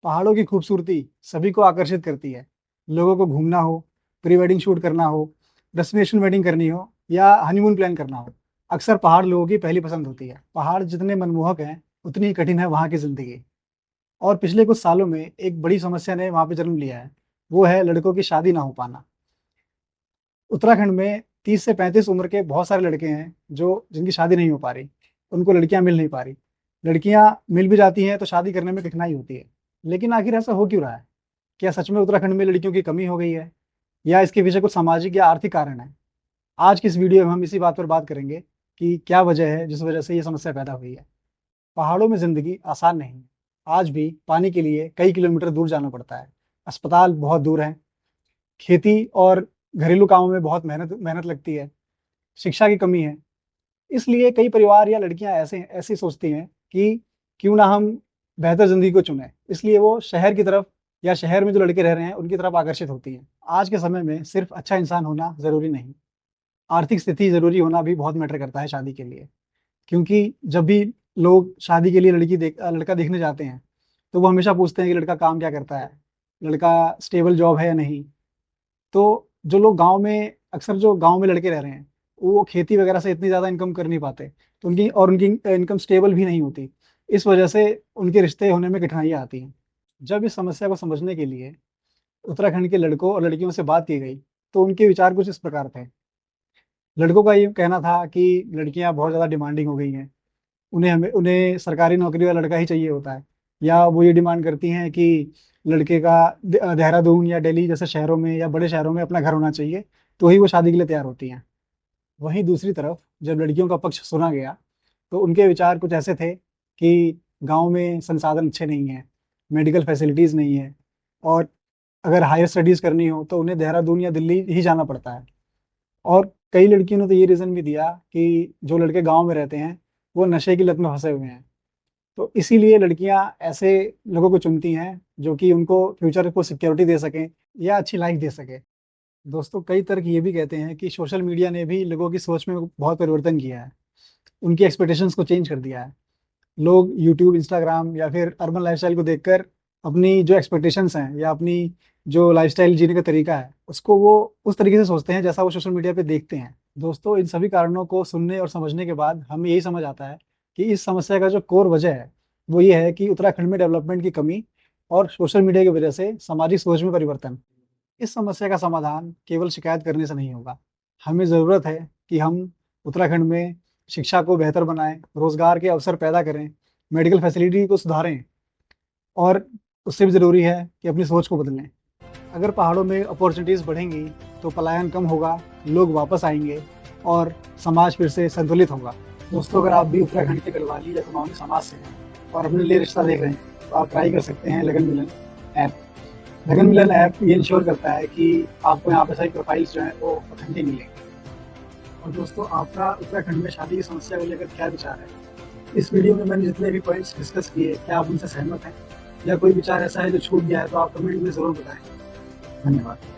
पहाड़ों की खूबसूरती सभी को आकर्षित करती है। लोगों को घूमना हो, प्री वेडिंग शूट करना हो, डेस्टिनेशन वेडिंग करनी हो या हनीमून प्लान करना हो, अक्सर पहाड़ लोगों की पहली पसंद होती है। पहाड़ जितने मनमोहक हैं, उतनी ही कठिन है वहाँ की जिंदगी। और पिछले कुछ सालों में एक बड़ी समस्या ने वहाँ पे जन्म लिया है, वो है लड़कों की शादी ना हो पाना। उत्तराखंड में 30 से 35 उम्र के बहुत सारे लड़के हैं जो जिनकी शादी नहीं हो पा रही, उनको लड़कियां मिल नहीं पा रही। लड़कियां मिल भी जाती हैं तो शादी करने में कठिनाई होती है। लेकिन आखिर ऐसा हो क्यों रहा है? क्या सच में उत्तराखंड में लड़कियों की कमी हो गई है, या इसके पीछे कुछ सामाजिक या आर्थिक कारण है? आज की इस वीडियो में हम इसी बात पर बात करेंगे कि क्या वजह है जिस वजह से ये समस्या पैदा हुई है। पहाड़ों में जिंदगी आसान नहीं है। आज भी पानी के लिए कई किलोमीटर दूर जाना पड़ता है। अस्पताल बहुत दूर हैं। खेती और घरेलू कामों में बहुत मेहनत मेहनत लगती है। शिक्षा की कमी है। इसलिए कई परिवार या लड़कियां ऐसे ऐसी सोचती हैं कि क्यों ना हम बेहतर जिंदगी को चुनें। इसलिए वो शहर की तरफ या शहर में जो लड़के रह रहे हैं उनकी तरफ आकर्षित होती हैं। आज के समय में सिर्फ अच्छा इंसान होना जरूरी नहीं, आर्थिक स्थिति जरूरी होना भी बहुत मैटर करता है शादी के लिए। क्योंकि जब भी लोग शादी के लिए लड़का देखने जाते हैं, तो वो हमेशा पूछते हैं कि लड़का काम क्या करता है, लड़का स्टेबल जॉब है या नहीं। तो जो लोग गाँव में अक्सर जो गाँव में लड़के रह रहे हैं, वो खेती वगैरह से इतनी ज़्यादा इनकम कर नहीं पाते, तो उनकी इनकम स्टेबल भी नहीं होती। इस वजह से उनके रिश्ते होने में कठिनाइयाँ आती हैं। जब इस समस्या को समझने के लिए उत्तराखंड के लड़कों और लड़कियों से बात की गई, तो उनके विचार कुछ इस प्रकार थे। लड़कों का ये कहना था कि लड़कियां बहुत ज़्यादा डिमांडिंग हो गई हैं। उन्हें सरकारी नौकरी वाला लड़का ही चाहिए होता है। या वो ये डिमांड करती हैं कि लड़के का देहरादून या दिल्ली जैसे शहरों में या बड़े शहरों में अपना घर होना चाहिए, तो ही वो शादी के लिए तैयार होती हैं। वहीं दूसरी तरफ जब लड़कियों का पक्ष सुना गया, तो उनके विचार कुछ ऐसे थे कि गांव में संसाधन अच्छे नहीं हैं, मेडिकल फैसिलिटीज़ नहीं है, और अगर हायर स्टडीज़ करनी हो तो उन्हें देहरादून या दिल्ली ही जाना पड़ता है। और कई लड़कियों ने तो ये रीज़न भी दिया कि जो लड़के गांव में रहते हैं, वो नशे की लत में फंसे हुए हैं। तो इसीलिए लड़कियां ऐसे लोगों को चुनती हैं जो कि उनको फ्यूचर को सिक्योरिटी दे सकें या अच्छी लाइफ दे सके। दोस्तों, कई तर्क ये भी कहते हैं कि सोशल मीडिया ने भी लोगों की सोच में बहुत परिवर्तन किया है, उनकी एक्सपेक्टेशंस को चेंज कर दिया है। लोग यूट्यूब, इंस्टाग्राम या फिर अर्बन लाइफस्टाइल को देखकर अपनी जो एक्सपेक्टेशंस हैं या अपनी जो लाइफस्टाइल जीने का तरीका है, उसको वो उस तरीके से सोचते हैं जैसा वो सोशल मीडिया पे देखते हैं। दोस्तों, इन सभी कारणों को सुनने और समझने के बाद हमें यही समझ आता है कि इस समस्या का जो कोर वजह है, वो ये है कि उत्तराखंड में डेवलपमेंट की कमी और सोशल मीडिया की वजह से सामाजिक सोच में परिवर्तन। इस समस्या का समाधान केवल शिकायत करने से नहीं होगा। हमें ज़रूरत है कि हम उत्तराखंड में शिक्षा को बेहतर बनाएं, रोजगार के अवसर पैदा करें, मेडिकल फैसिलिटी को सुधारें, और उससे भी ज़रूरी है कि अपनी सोच को बदलें। अगर पहाड़ों में अपॉर्चुनिटीज़ बढ़ेंगी, तो पलायन कम होगा, लोग वापस आएंगे और समाज फिर से संतुलित होगा। दोस्तों, अगर आप भी उत्तराखंड के गढ़वाली या कुमाऊनी समाज से हैं और अपने लिए रिश्ता देख रहे हैं, तो आप ट्राई कर सकते हैं लगन मिलन ऐप। लगन मिलन ऐप ये इंश्योर करता है कि आपको यहाँ पे सारी प्रोफाइल्स जो हैं वो ऑथेंटिक मिलेंगी। और दोस्तों, आपका उत्तराखंड में शादी की समस्या को लेकर क्या विचार है? इस वीडियो में मैंने जितने भी पॉइंट्स डिस्कस किए, क्या आप उनसे सहमत हैं, या कोई विचार ऐसा है जो छूट गया है, तो आप कमेंट में ज़रूर बताएं। धन्यवाद।